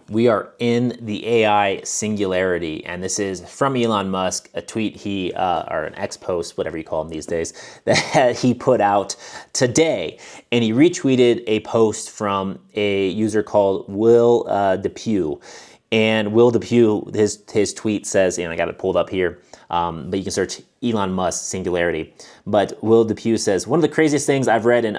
We are in the AI singularity, and this is from Elon Musk, a tweet or an X post, whatever you call them these days, that he put out today. And he retweeted a post from a user called Will Depew. And Will Depew, his tweet says, and I got it pulled up here, but you can search Elon Musk singularity. But Will Depew says, one of the craziest things I've read in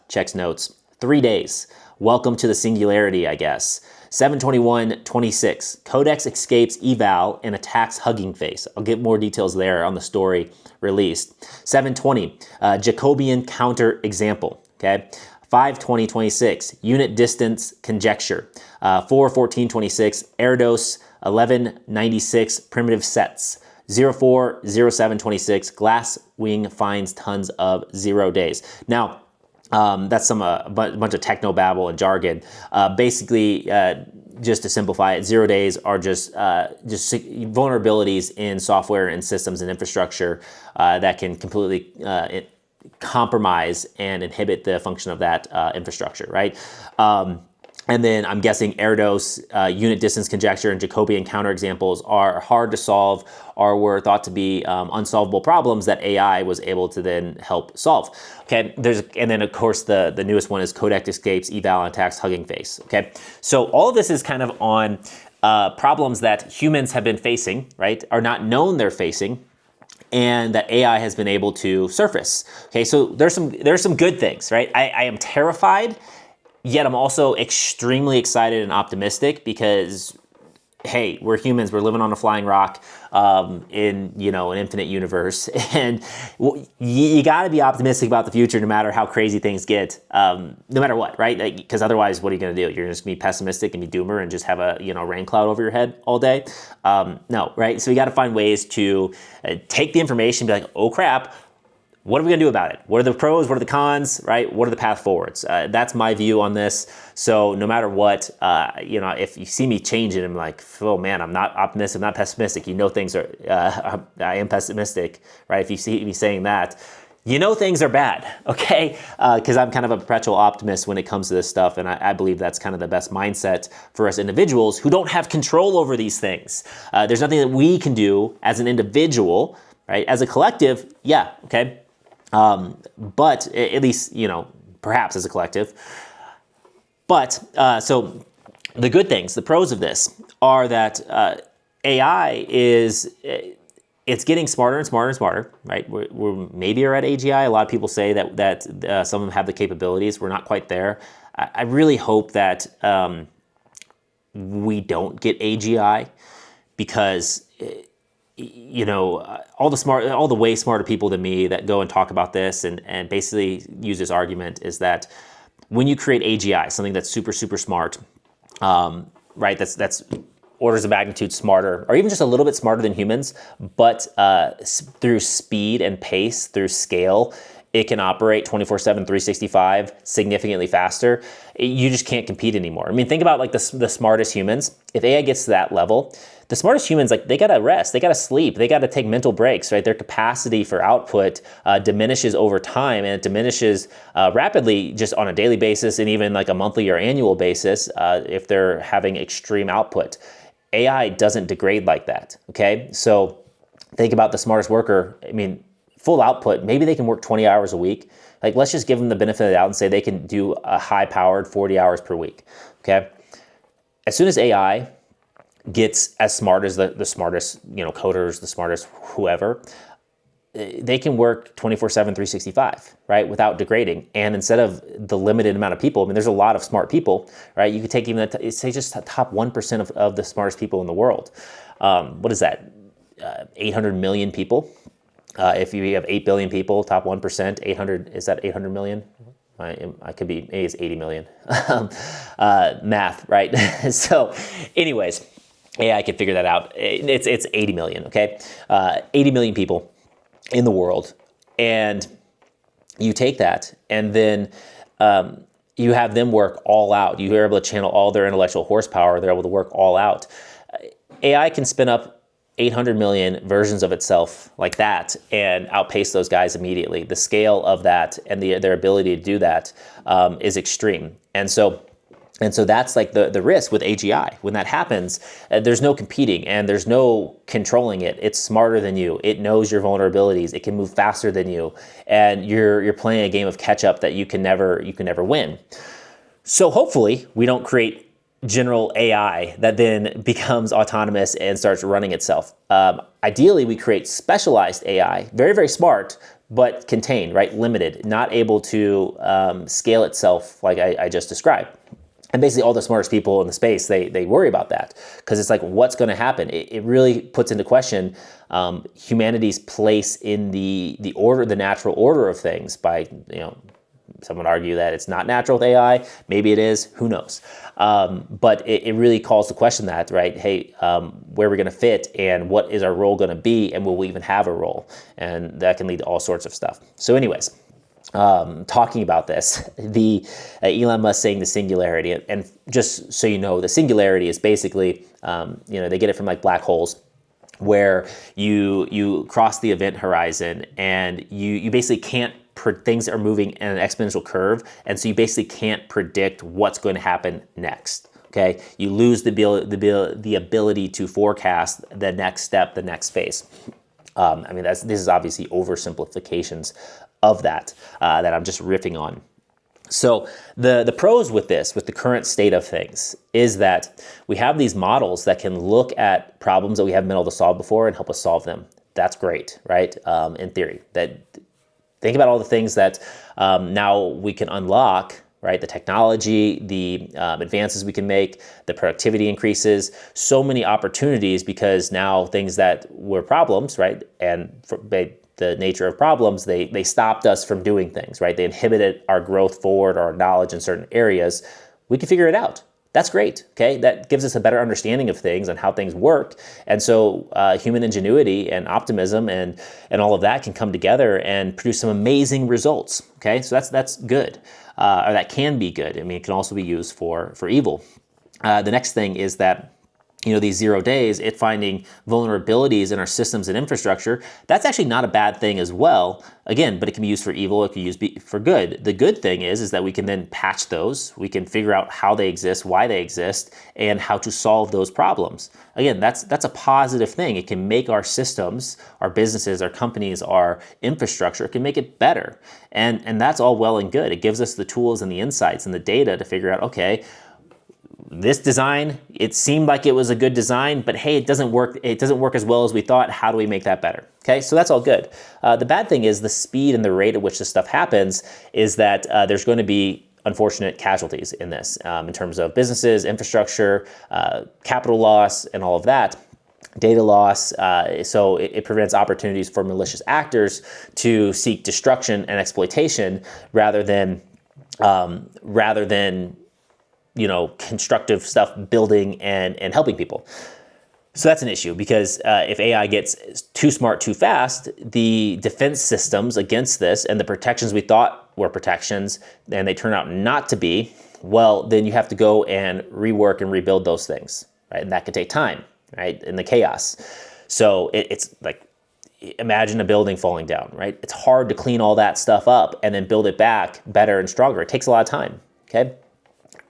checks notes, 3 days. Welcome to the singularity, I guess. 7/21/26, Codex escapes eval and attacks Hugging Face. I'll get more details there on the story released. 7/20, Jacobian counter example, okay? 5/20/26, unit distance conjecture. 4/14/26, Erdos 1196 primitive sets. 04/07/26, Glasswing finds tons of 0 days. Now, that's a bunch of techno babble and jargon. Basically, just to simplify it, 0 days are just vulnerabilities in software and systems and infrastructure that can completely compromise and inhibit the function of that infrastructure, right? And then I'm guessing Erdos, unit distance conjecture, and Jacobian counterexamples are hard to solve or were thought to be unsolvable problems that AI was able to then help solve. Okay, and then of course the newest one is Codex escapes eval and attacks Hugging Face. Okay, so all of this is kind of on problems that humans have been facing, right? Are not known they're facing, and that AI has been able to surface. Okay, so there's some good things, right? I am terrified. Yet I'm also extremely excited and optimistic because, hey, we're humans. We're living on a flying rock in an infinite universe, and you got to be optimistic about the future, no matter how crazy things get, no matter what, right? Because otherwise, what are you going to do? You're just going to be pessimistic and be doomer and just have a rain cloud over your head all day. No, right? So you got to find ways to take the information, and be like, oh crap. What are we gonna do about it? What are the pros? What are the cons? Right? What are the path forwards? That's my view on this. So no matter what, if you see me changing, I'm like, oh man, I'm not optimistic, I'm not pessimistic. Things are, I am pessimistic, right? If you see me saying that, things are bad, okay? Because I'm kind of a perpetual optimist when it comes to this stuff, and I believe that's kind of the best mindset for us individuals who don't have control over these things. There's nothing that we can do as an individual, right? As a collective, yeah, okay? But at least, perhaps as a collective. But so the good things, the pros of this are that AI it's getting smarter and smarter and smarter, right? We're maybe are at AGI. A lot of people say that some of them have the capabilities. We're not quite there. I really hope that we don't get AGI because all the way smarter people than me that go and talk about this and basically use this argument is that when you create AGI, something that's super, super smart, right, that's orders of magnitude smarter, or even just a little bit smarter than humans, but through speed and pace, through scale, it can operate 24/7, 365, significantly faster. You just can't compete anymore. I mean, think about like the smartest humans. If AI gets to that level, the smartest humans, like they gotta rest, they gotta sleep, they gotta take mental breaks, right? Their capacity for output diminishes over time, and it diminishes rapidly just on a daily basis and even like a monthly or annual basis if they're having extreme output. AI doesn't degrade like that, okay? So think about the smartest worker. I mean, full output, maybe they can work 20 hours a week. Like, let's just give them the benefit of the doubt and say they can do a high-powered 40 hours per week, okay? As soon as AI gets as smart as the smartest, coders, the smartest whoever, they can work 24/7, 365, right, without degrading. And instead of the limited amount of people, I mean, there's a lot of smart people, right? You could take even, say, just the top 1% of the smartest people in the world. What is that? 800 million people. If you have 8 billion people, top 1%, 800, is that 800 million? I could be, maybe it's 80 million. Math, right? So anyways, AI can figure that out. It's 80 million, okay? 80 million people in the world. And you take that and then you have them work all out. You're able to channel all their intellectual horsepower. They're able to work all out. AI can spin up 800 million versions of itself like that and outpace those guys immediately. The scale of that and their ability to do that is extreme. And so And so that's like the risk with AGI. When that happens, there's no competing and there's no controlling it. It's smarter than you. It knows your vulnerabilities. It can move faster than you, and you're playing a game of catch up that you can never win. So hopefully we don't create general AI that then becomes autonomous and starts running itself. Ideally, we create specialized AI, very, very smart, but contained, right? Limited, not able to scale itself like I just described. And basically all the smartest people in the space, they worry about that because it's like, what's going to happen? It really puts into question humanity's place in the natural order of things by, some would argue that it's not natural with AI. Maybe it is, who knows? But it really calls to question that, right? Hey, where are we going to fit and what is our role going to be, and will we even have a role? And that can lead to all sorts of stuff. So anyways, talking about this, the Elon Musk saying the singularity, and just so you know, the singularity is basically, they get it from like black holes, where you cross the event horizon and you basically can't, things are moving in an exponential curve, and so you basically can't predict what's going to happen next. Okay, you lose the ability to forecast the next step, the next phase. This is obviously oversimplifications of that I'm just riffing on. So the pros with this, with the current state of things, is that we have these models that can look at problems that we haven't been able to solve before and help us solve them. That's great, right? In theory, think about all the things that now we can unlock, right? The technology, the advances we can make, the productivity increases, so many opportunities, because now things that were problems, right? And the nature of problems, they stopped us from doing things, right? They inhibited our growth forward, our knowledge in certain areas. We can figure it out. That's great, okay? That gives us a better understanding of things and how things work. And so human ingenuity and optimism and all of that can come together and produce some amazing results, okay? So that's good, or that can be good. It can also be used for evil. The next thing is that, these 0 days, it finding vulnerabilities in our systems and infrastructure, that's actually not a bad thing as well. Again, but it can be used for evil, it can be used for good. The good thing is that we can then patch those, we can figure out how they exist, why they exist, and how to solve those problems. Again, that's a positive thing. It can make our systems, our businesses, our companies, our infrastructure, it can make it better. And that's all well and good. It gives us the tools and the insights and the data to figure out, okay, this design, it seemed like it was a good design, but hey, it doesn't work as well as we thought. How do we make that better? Okay, so that's all good. The bad thing is the speed and the rate at which this stuff happens is that there's going to be unfortunate casualties in this, in terms of businesses, infrastructure, capital loss, and all of that. Data loss, so it prevents opportunities for malicious actors to seek destruction and exploitation rather than constructive stuff, building and helping people. So that's an issue, because if AI gets too smart too fast, the defense systems against this and the protections we thought were protections, and they turn out not to be, well, then you have to go and rework and rebuild those things, right? And that could take time, right? In the chaos. So it's like, imagine a building falling down, right? It's hard to clean all that stuff up and then build it back better and stronger. It takes a lot of time, okay?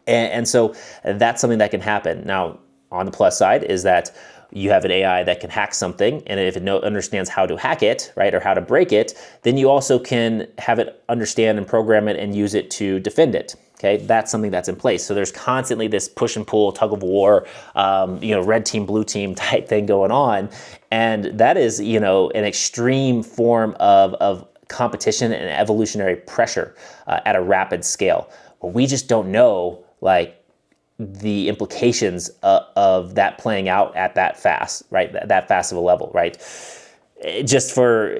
And so that's something that can happen. Now, on the plus side is that you have an AI that can hack something, and if it understands how to hack it, right, or how to break it, then you also can have it understand and program it and use it to defend it. Okay, that's something that's in place. So there's constantly this push and pull, tug of war, red team, blue team type thing going on, and that is, an extreme form of competition and evolutionary pressure at a rapid scale. But we just don't know, the implications of that playing out at that fast, right? That fast of a level, right? Just for,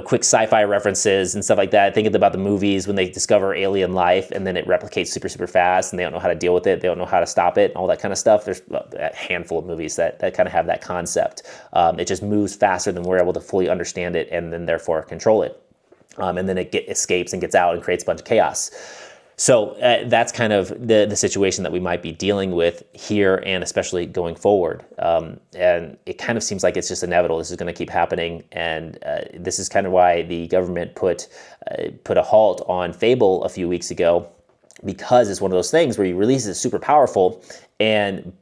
quick sci-fi references and stuff like that, think about the movies when they discover alien life and then it replicates super, super fast and they don't know how to deal with it. They don't know how to stop it and all that kind of stuff. There's a handful of movies that kind of have that concept. It just moves faster than we're able to fully understand it and then therefore control it. And then it escapes and gets out and creates a bunch of chaos. So that's kind of the situation that we might be dealing with here, and especially going forward. And it kind of seems like it's just inevitable. This is going to keep happening, and this is kind of why the government put a halt on Fable a few weeks ago, because it's one of those things where you release it super powerful and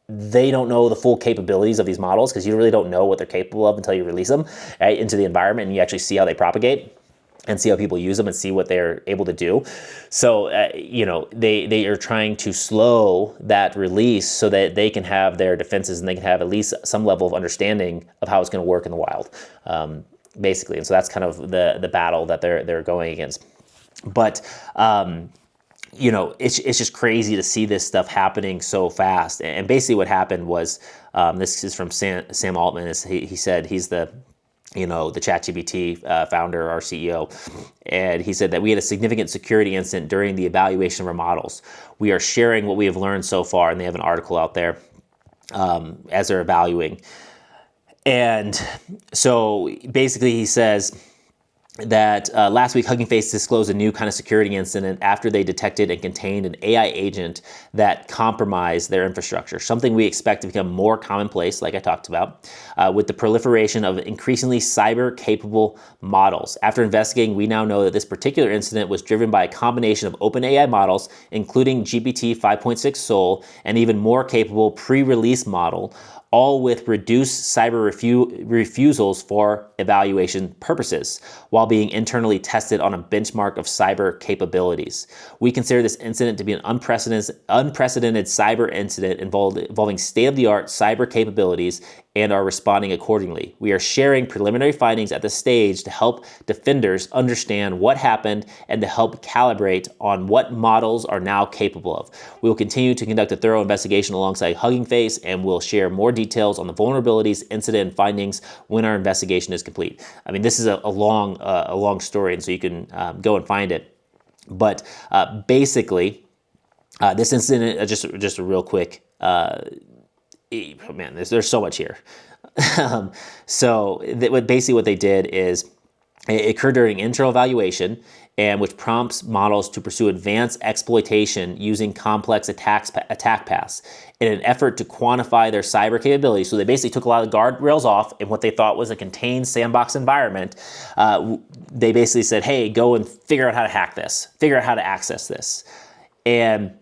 they don't know the full capabilities of these models, because you really don't know what they're capable of until you release them, right, into the environment and you actually see how they propagate and see how people use them and see what they're able to do. So, they are trying to slow that release so that they can have their defenses and they can have at least some level of understanding of how it's going to work in the wild, basically. And so that's kind of the battle that they're going against. But, it's just crazy to see this stuff happening so fast. And basically what happened was, this is from Sam Altman, he said he's the ChatGPT founder, our CEO, and he said that we had a significant security incident during the evaluation of our models. We are sharing what we have learned so far, and they have an article out there as they're evaluating. And so basically he says that last week Hugging Face disclosed a new kind of security incident after they detected and contained an AI agent that compromised their infrastructure, something we expect to become more commonplace, like I talked about, with the proliferation of increasingly cyber-capable models. After investigating, we now know that this particular incident was driven by a combination of OpenAI models, including GPT-5.6 Sol, and even more capable pre-release model, all with reduced cyber refusals for evaluation purposes, while being internally tested on a benchmark of cyber capabilities. We consider this incident to be an unprecedented cyber incident involving state-of-the-art cyber capabilities and are responding accordingly. We are sharing preliminary findings at this stage to help defenders understand what happened and to help calibrate on what models are now capable of. We will continue to conduct a thorough investigation alongside Hugging Face, and we'll share more details on the vulnerabilities, incident, and findings when our investigation is complete. I mean, this is a long story, and so you can go and find it. But basically, this incident, just a real quick. Man, there's so much here. Basically what they did is it occurred during internal evaluation, and which prompts models to pursue advanced exploitation using complex attack paths in an effort to quantify their cyber capabilities. So they basically took a lot of guardrails off in what they thought was a contained sandbox environment. They basically said, hey, go and figure out how to hack this, figure out how to access this. And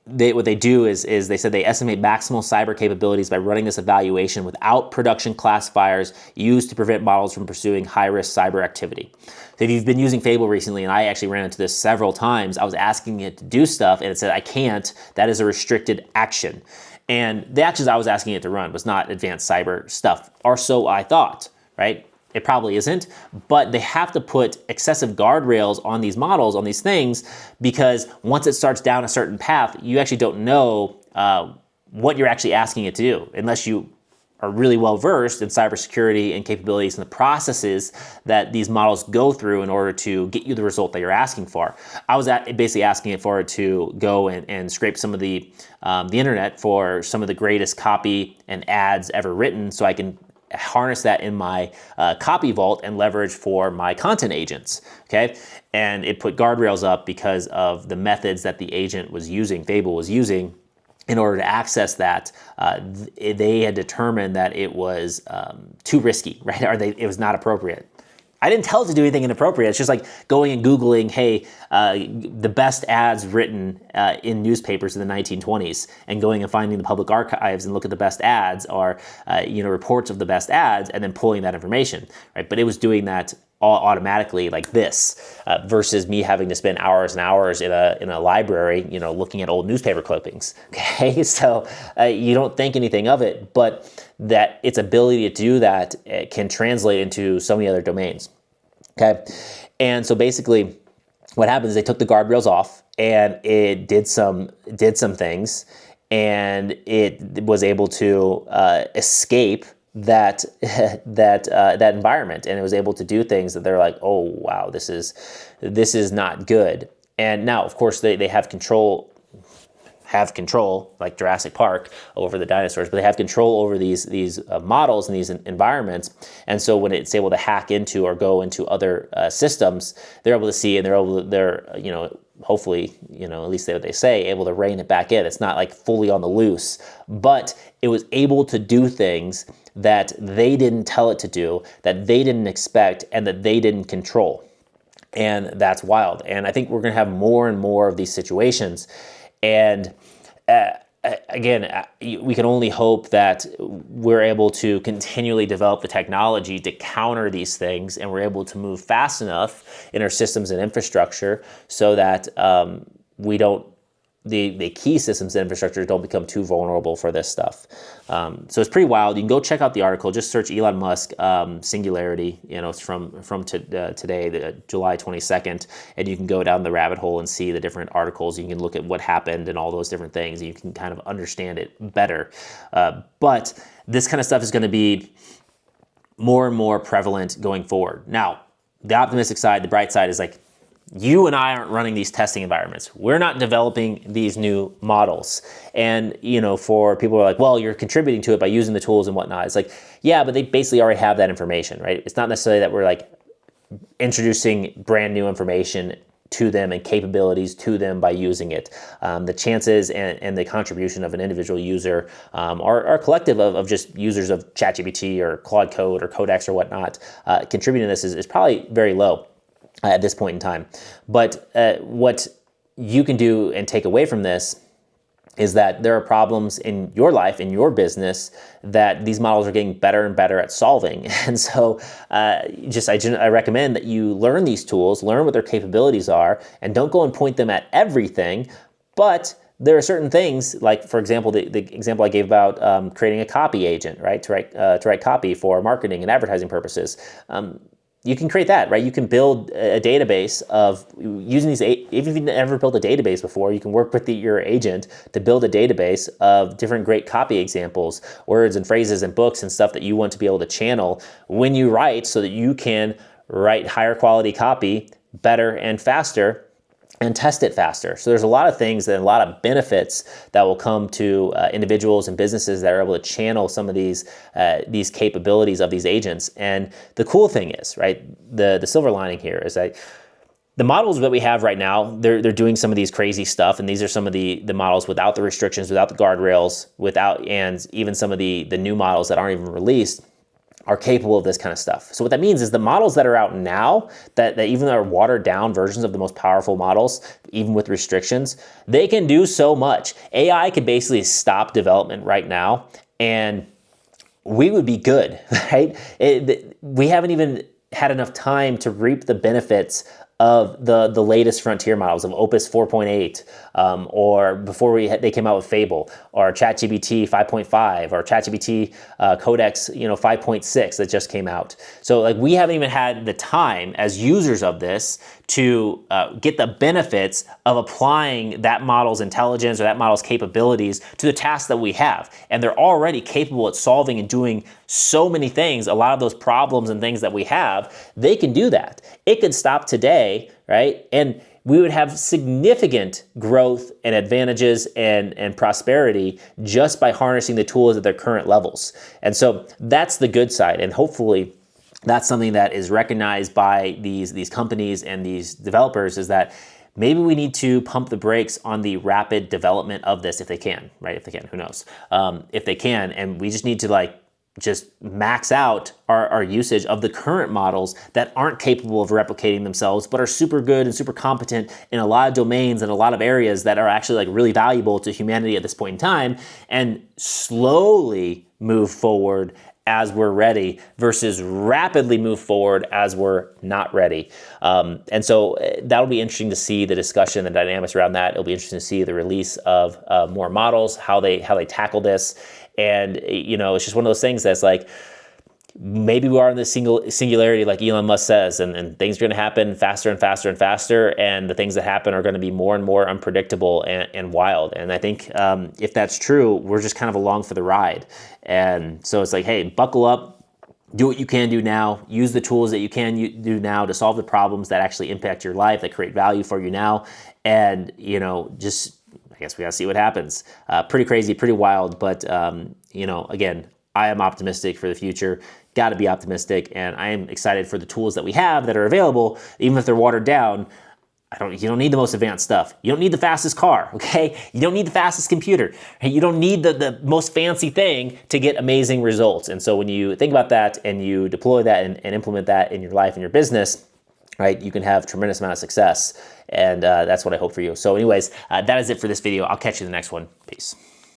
what they do is they said they estimate maximal cyber capabilities by running this evaluation without production classifiers used to prevent models from pursuing high-risk cyber activity. So if you've been using Fable recently, and I actually ran into this several times, I was asking it to do stuff, and it said, I can't. That is a restricted action. And the actions I was asking it to run was not advanced cyber stuff, or so I thought, right? It probably isn't, but they have to put excessive guardrails on these models, on these things, because once it starts down a certain path, you actually don't know what you're actually asking it to do, unless you are really well versed in cybersecurity and capabilities and the processes that these models go through in order to get you the result that you're asking for. I was basically asking it for it to go and scrape some of the internet for some of the greatest copy and ads ever written, so I can harness that in my copy vault and leverage for my content agents, okay? And it put guardrails up because of the methods that the agent was using, Fable was using, in order to access that. They had determined that it was too risky, right? It was not appropriate. I didn't tell it to do anything inappropriate. It's just like going and Googling, hey, the best ads written in newspapers in the 1920s, and going and finding the public archives and look at the best ads, or reports of the best ads, and then pulling that information, right? But it was doing that all automatically like this, versus me having to spend hours and hours in a library, looking at old newspaper clippings. Okay, so you don't think anything of it, but that its ability to do that can translate into so many other domains. Okay, and so basically, what happens is they took the guardrails off, and it did some things, and it was able to escape that environment, and it was able to do things that they're like, oh wow, this is not good. And now, of course, they have control like Jurassic Park over the dinosaurs, but they have control over these models and these environments. And so when it's able to hack into or go into other systems, they're able to see, and they're hopefully, at least what they say, able to rein it back in. It's not like fully on the loose, but it was able to do things that they didn't tell it to do, that they didn't expect, and that they didn't control. And that's wild. And I think we're going to have more and more of these situations. And again, we can only hope that we're able to continually develop the technology to counter these things, and we're able to move fast enough in our systems and infrastructure so that we don't, the key systems and infrastructure don't become too vulnerable for this stuff. So it's pretty wild. You can go check out the article. Just search Elon Musk Singularity. It's from today, July 22nd, and you can go down the rabbit hole and see the different articles. You can look at what happened and all those different things, and you can kind of understand it better. But this kind of stuff is going to be more and more prevalent going forward. Now, the optimistic side, the bright side is like, you and I aren't running these testing environments. We're not developing these new models. And, for people who are like, well, you're contributing to it by using the tools and whatnot. It's like, yeah, but they basically already have that information, right? It's not necessarily that we're like introducing brand new information to them and capabilities to them by using it. The chances and the contribution of an individual user are collective of just users of ChatGPT or Claude Code or Codex or whatnot. Contributing to this is probably very low at this point in time. But what you can do and take away from this is that there are problems in your life, in your business, that these models are getting better and better at solving. And so I recommend that you learn these tools, learn what their capabilities are, and don't go and point them at everything. But there are certain things, like, for example, the example I gave about creating a copy agent, right, to write copy for marketing and advertising purposes. You can create that, right? You can build a database of using these, even if you've never built a database before, you can work with your agent to build a database of different great copy examples, words and phrases and books and stuff that you want to be able to channel when you write, so that you can write higher quality copy better and faster and test it faster. So there's a lot of things and a lot of benefits that will come to individuals and businesses that are able to channel some of these capabilities of these agents. And the cool thing is, right, the silver lining here is that the models that we have right now, they're doing some of these crazy stuff, and these are some of the models without the restrictions, without the guardrails, and even some of the new models that aren't even released are capable of this kind of stuff. So what that means is the models that are out now, that even are watered down versions of the most powerful models, even with restrictions, they can do so much. AI could basically stop development right now, and we would be good, right? We haven't even had enough time to reap the benefits of the latest frontier models of Opus 4.8, or before they came out with Fable, or ChatGPT 5.5, or ChatGPT Codex 5.6 that just came out. So like, we haven't even had the time as users of this to get the benefits of applying that model's intelligence or that model's capabilities to the tasks that we have. And they're already capable at solving and doing so many things. A lot of those problems and things that we have, they can do that. It could stop today, right? And we would have significant growth and advantages and prosperity just by harnessing the tools at their current levels. And so that's the good side. And hopefully that's something that is recognized by these companies and these developers, is that maybe we need to pump the brakes on the rapid development of this if they can, right? If they can, who knows? If they can, and we just need to just max out our usage of the current models that aren't capable of replicating themselves, but are super good and super competent in a lot of domains and a lot of areas that are actually really valuable to humanity at this point in time, and slowly move forward as we're ready versus rapidly move forward as we're not ready. And so that'll be interesting to see the discussion, the dynamics around that. It'll be interesting to see the release of more models, how they tackle this. And it's just one of those things that's like, maybe we are in this singularity, like Elon Musk says, and things are going to happen faster and faster and faster, and the things that happen are going to be more and more unpredictable and wild. And I think if that's true, we're just kind of along for the ride. And so it's like, hey, buckle up, do what you can do now, use the tools that you can do now to solve the problems that actually impact your life, that create value for you now, and just, I guess we gotta see what happens. Pretty crazy, pretty wild, but again, I am optimistic for the future. Got to be optimistic, and I am excited for the tools that we have that are available, even if they're watered down. You don't need the most advanced stuff. You don't need the fastest car, okay? You don't need the fastest computer. You don't need the most fancy thing to get amazing results. And so when you think about that and you deploy that and implement that in your life and your business, right? You can have tremendous amount of success, and that's what I hope for you. So anyways, that is it for this video. I'll catch you in the next one. Peace.